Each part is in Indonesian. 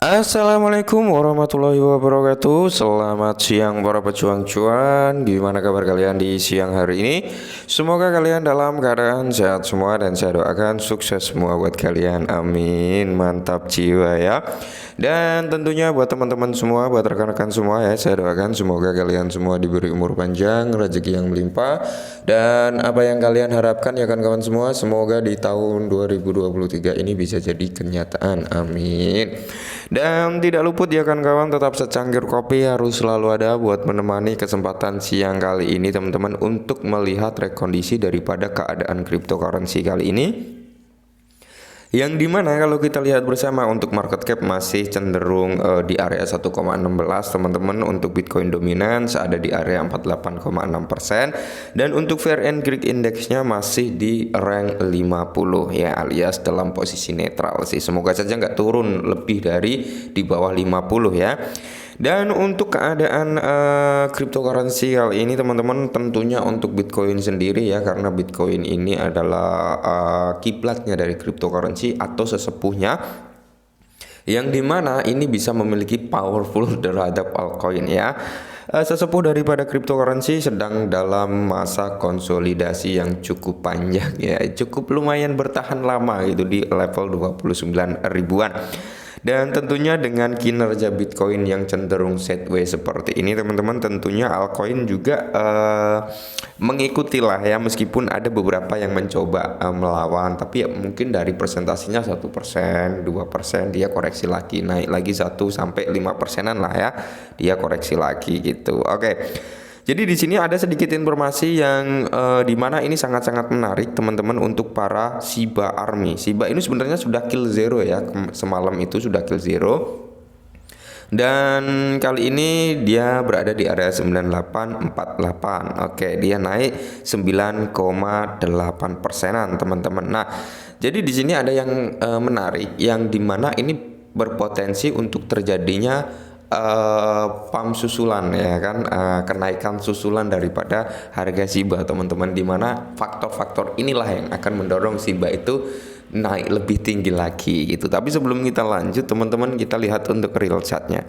Assalamualaikum warahmatullahi wabarakatuh. Selamat siang para pejuang cuan. Gimana kabar kalian di siang hari ini? Semoga kalian dalam keadaan sehat semua dan saya doakan sukses semua buat kalian. Amin. Mantap jiwa ya. Dan tentunya buat teman-teman semua, buat rekan-rekan semua ya, saya doakan semoga kalian semua diberi umur panjang, rezeki yang melimpah, dan apa yang kalian harapkan ya kawan-kawan semua, semoga di tahun 2023 ini bisa jadi kenyataan. Amin. Dan tidak luput ya kawan-kawan, tetap secangkir kopi harus selalu ada buat menemani kesempatan siang kali ini teman-teman untuk melihat rekondisi daripada keadaan cryptocurrency kali ini. Yang dimana kalau kita lihat bersama untuk market cap masih cenderung di area 1,16 teman-teman. Untuk Bitcoin dominance ada di area 48,6%, dan untuk Fear and Greed Indexnya masih di rank 50 ya, alias dalam posisi netral sih. Semoga saja nggak turun lebih dari di bawah 50 ya. Dan untuk keadaan cryptocurrency kali ini teman-teman, tentunya untuk Bitcoin sendiri ya, karena Bitcoin ini adalah kiblatnya dari cryptocurrency atau sesepuhnya, yang dimana ini bisa memiliki powerful terhadap altcoin ya. Sesepuh daripada cryptocurrency sedang dalam masa konsolidasi yang cukup panjang ya, cukup lumayan bertahan lama gitu di level 29 ribuan. Dan tentunya dengan kinerja Bitcoin yang cenderung sideways seperti ini teman-teman, tentunya altcoin juga mengikuti lah ya, meskipun ada beberapa yang mencoba melawan, tapi ya mungkin dari presentasinya 1%, 2% dia koreksi lagi, naik lagi 1-5%-an lah ya, dia koreksi lagi gitu. Oke. Jadi di sini ada sedikit informasi yang dimana ini sangat-sangat menarik teman-teman untuk para Shiba Army. Shiba ini sebenarnya sudah kill zero ya, semalam itu sudah kill zero. Dan kali ini dia berada di area 9848. Oke, dia naik 9,8%-an teman-teman. Nah, jadi di sini ada yang menarik, yang dimana ini berpotensi untuk terjadinya pump susulan ya kan, kenaikan susulan daripada harga Shiba teman-teman, dimana faktor-faktor inilah yang akan mendorong Shiba itu naik lebih tinggi lagi gitu. Tapi sebelum kita lanjut teman-teman, kita lihat untuk real chartnya.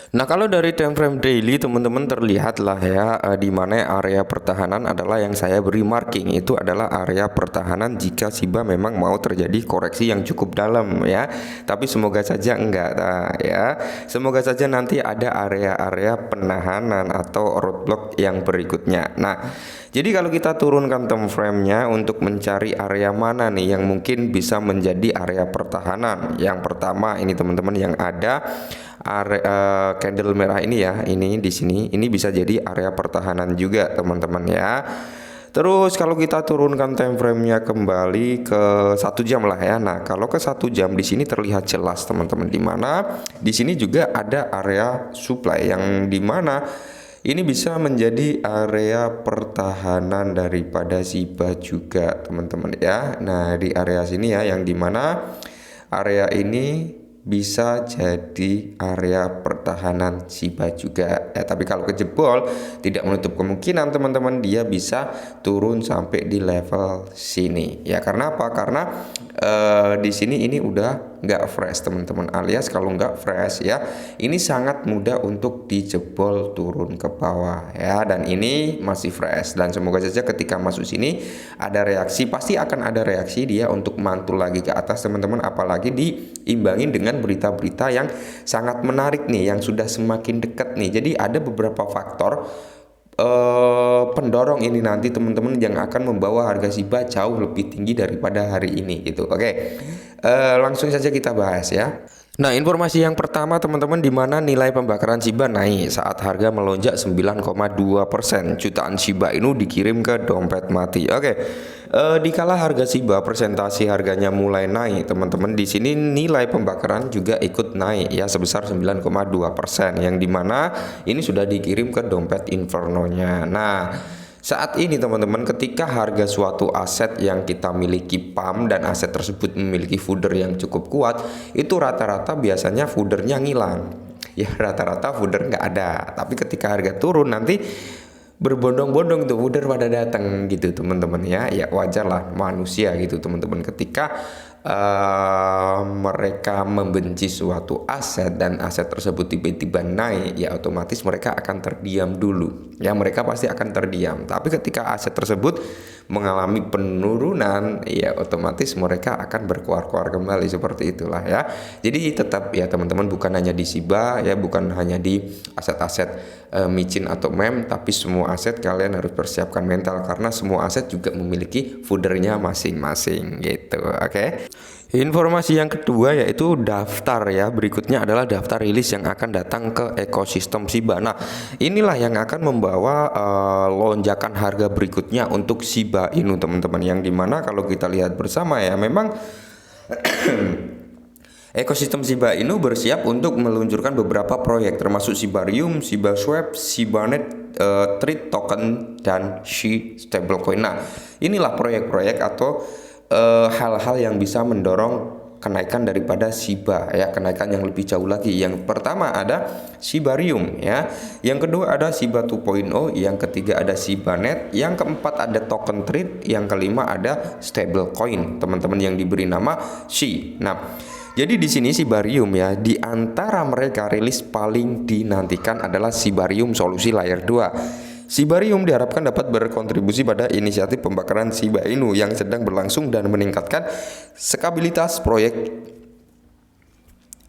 Nah, kalau dari time frame daily teman-teman terlihat lah ya, di mana area pertahanan adalah yang saya beri marking, itu adalah area pertahanan jika Shiba memang mau terjadi koreksi yang cukup dalam ya. Tapi semoga saja enggak ya. Semoga saja nanti ada area-area penahanan atau roadblock yang berikutnya. Nah, jadi kalau kita turunkan time frame-nya untuk mencari area mana nih yang mungkin bisa menjadi area pertahanan. Yang pertama ini teman-teman, yang ada area candle merah ini ya, ini di sini, ini bisa jadi area pertahanan juga teman-teman ya. Terus kalau kita turunkan time frame-nya kembali ke 1 jam lah ya. Nah, kalau ke 1 jam di sini terlihat jelas teman-teman, di mana di sini juga ada area supply yang dimana ini bisa menjadi area pertahanan daripada Shiba juga teman-teman ya. Nah, di area sini ya, yang dimana area ini bisa jadi area pertahanan Shiba juga ya. Tapi kalau kejebol, tidak menutup kemungkinan teman-teman dia bisa turun sampai di level sini ya. Karena apa? Karena di sini ini udah nggak fresh teman-teman, alias kalau nggak fresh ya, ini sangat mudah untuk dijebol turun ke bawah ya. Dan ini masih fresh, dan semoga saja ketika masuk sini ada reaksi, pasti akan ada reaksi dia untuk mantul lagi ke atas teman-teman. Apalagi diimbangi dengan berita-berita yang sangat menarik nih, yang sudah semakin dekat nih. Jadi ada beberapa faktor pendorong ini nanti teman-teman yang akan membawa harga Shiba jauh lebih tinggi daripada hari ini gitu. Oke, langsung saja kita bahas ya. Nah, informasi yang pertama teman-teman, di mana nilai pembakaran Shiba naik saat harga melonjak 9,2%. Jutaan Shiba Inu dikirim ke dompet mati. Oke. Dikala harga Shiba presentasi harganya mulai naik teman-teman, di sini nilai pembakaran juga ikut naik ya, sebesar 9,2%, yang dimana ini sudah dikirim ke dompet Inferno-nya. Nah, saat ini teman-teman, ketika harga suatu aset yang kita miliki pump dan aset tersebut memiliki fooder yang cukup kuat, itu rata-rata biasanya foodernya ngilang ya, rata-rata fooder nggak ada. Tapi ketika harga turun nanti berbondong-bondong tuh fooder pada datang gitu teman-teman ya. Ya wajar lah, manusia gitu teman-teman, ketika mereka membenci suatu aset dan aset tersebut tiba-tiba naik, ya otomatis mereka akan terdiam dulu. Ya, mereka pasti akan terdiam. Tapi ketika aset tersebut mengalami penurunan, ya otomatis mereka akan berkuar-kuar kembali, seperti itulah ya. Jadi tetap ya teman-teman, bukan hanya di SIBA ya, bukan hanya di aset-aset micin atau mem, tapi semua aset kalian harus persiapkan mental, karena semua aset juga memiliki foodernya masing-masing gitu. Oke. Informasi yang kedua yaitu daftar ya. Berikutnya adalah daftar rilis yang akan datang ke ekosistem SIBA. Nah, inilah yang akan membawa lonjakan harga berikutnya untuk SIBA Inu teman-teman, yang dimana kalau kita lihat bersama ya, memang ekosistem SIBA Inu bersiap untuk meluncurkan beberapa proyek, termasuk Sibarium, SIBA Swap, SIBANet, Trade Token, dan SHI Stablecoin. Nah, inilah proyek-proyek atau hal-hal yang bisa mendorong kenaikan daripada SIBA ya, kenaikan yang lebih jauh lagi. Yang pertama ada Sibarium ya, yang kedua ada SIBA 2.0, yang ketiga ada SIBANet, yang keempat ada token trade, yang kelima ada stablecoin teman-teman yang diberi nama SHI. Nah, jadi di sini Sibarium ya, di antara mereka rilis paling dinantikan adalah Sibarium solusi layer 2. Sibarium diharapkan dapat berkontribusi pada inisiatif pembakaran SIBA Inu yang sedang berlangsung dan meningkatkan skabilitas proyek.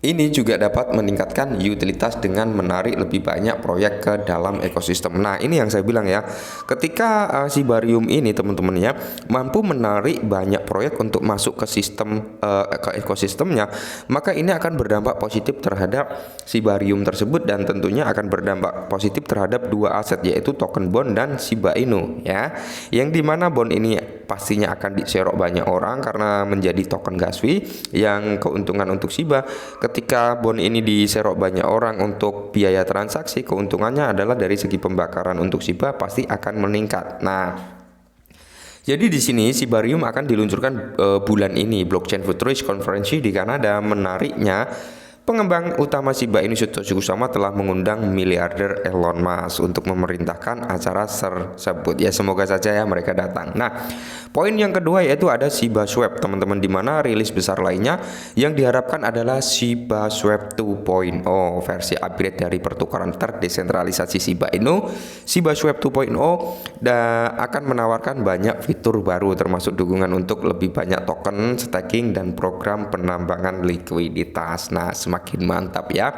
Ini juga dapat meningkatkan utilitas dengan menarik lebih banyak proyek ke dalam ekosistem. Nah, ini yang saya bilang ya, ketika Sibarium ini teman-teman ya mampu menarik banyak proyek untuk masuk ke sistem ke ekosistemnya, maka ini akan berdampak positif terhadap Sibarium tersebut, dan tentunya akan berdampak positif terhadap dua aset, yaitu token bond dan SIBA Inu ya. Yang dimana bond ini pastinya akan diserok banyak orang karena menjadi token gaswi, yang keuntungan untuk SIBA ketika bond ini diserok banyak orang untuk biaya transaksi, keuntungannya adalah dari segi pembakaran untuk SIBA pasti akan meningkat. Nah, jadi di sini Sibarium akan diluncurkan bulan ini. Blockchain Futurist Conference di Kanada. Menariknya, pengembang utama SIBA ini Satoshi Kusama telah mengundang miliarder Elon Musk untuk memerintahkan acara tersebut. Ya, semoga saja ya mereka datang. Nah, poin yang kedua yaitu ada SIBA Swap teman-teman, di mana rilis besar lainnya yang diharapkan adalah SIBA Swap 2.0, versi upgrade dari pertukaran terdesentralisasi SIBA Inu. SIBA Swap 2.0 akan menawarkan banyak fitur baru, termasuk dukungan untuk lebih banyak token staking dan program penambangan likuiditas. Nah, semakin mantap ya.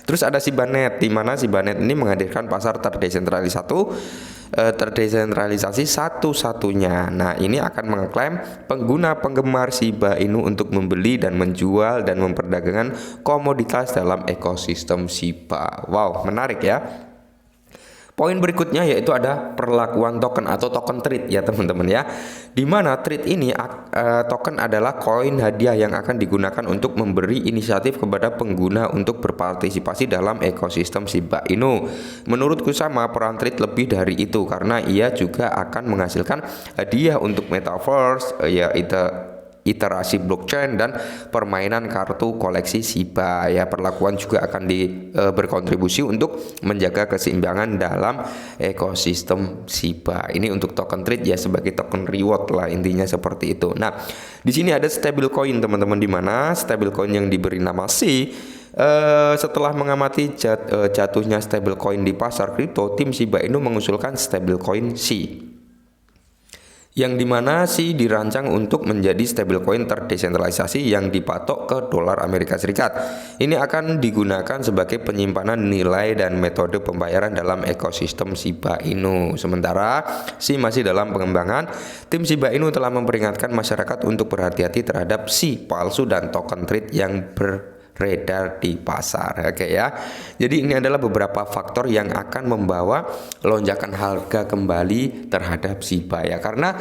Terus ada SIBANet, di mana SIBANet ini menghadirkan pasar terdesentralisasi satu-satunya. Nah, ini akan mengklaim pengguna penggemar SIBA Inu untuk membeli dan menjual dan memperdagangkan komoditas dalam ekosistem SIBA. Wow, menarik ya. Poin berikutnya yaitu ada perlakuan token atau token trade ya teman-teman ya. Di mana trade ini token adalah koin hadiah yang akan digunakan untuk memberi inisiatif kepada pengguna untuk berpartisipasi dalam ekosistem SIBA Inu. Menurut Kusama, peran trade lebih dari itu karena ia juga akan menghasilkan hadiah untuk metaverse, yaitu iterasi blockchain dan permainan kartu koleksi SIBA ya. Perlakuan juga akan berkontribusi untuk menjaga keseimbangan dalam ekosistem SIBA. Ini untuk token trade ya, sebagai token reward lah intinya seperti itu. Nah, di sini ada stablecoin teman-teman, di mana stablecoin yang diberi nama SHI. Setelah mengamati jatuhnya stablecoin di pasar kripto, tim SIBA Inu mengusulkan stablecoin SHI, yang dimana SHI dirancang untuk menjadi stablecoin terdesentralisasi yang dipatok ke dolar Amerika Serikat. Ini akan digunakan sebagai penyimpanan nilai dan metode pembayaran dalam ekosistem SIBA Inu. Sementara SHI masih dalam pengembangan, tim SIBA Inu telah memperingatkan masyarakat untuk berhati-hati terhadap SHI palsu dan token trade yang beredar di pasar. Oke ya. Jadi ini adalah beberapa faktor yang akan membawa lonjakan harga kembali terhadap SIBA ya. Karena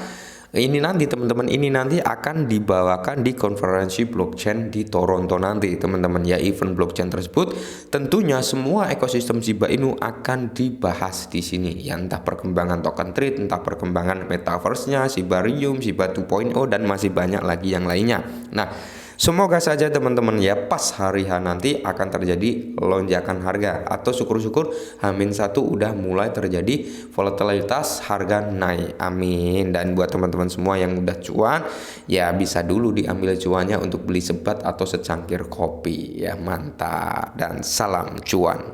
ini nanti teman-teman, ini nanti akan dibawakan di konferensi blockchain di Toronto nanti teman-teman ya. Event blockchain tersebut tentunya semua ekosistem SIBA Inu akan dibahas di sini ya, entah perkembangan token trade, entah perkembangan metaverse-nya, Sibarium, SIBA 2.0 dan masih banyak lagi yang lainnya. Nah, Semoga saja teman-teman ya pas hari H nanti akan terjadi lonjakan harga, atau syukur-syukur H-1 udah mulai terjadi volatilitas harga naik. Amin. Dan buat teman-teman semua yang udah cuan ya bisa dulu diambil cuannya untuk beli sebat atau secangkir kopi ya. Mantap dan salam cuan.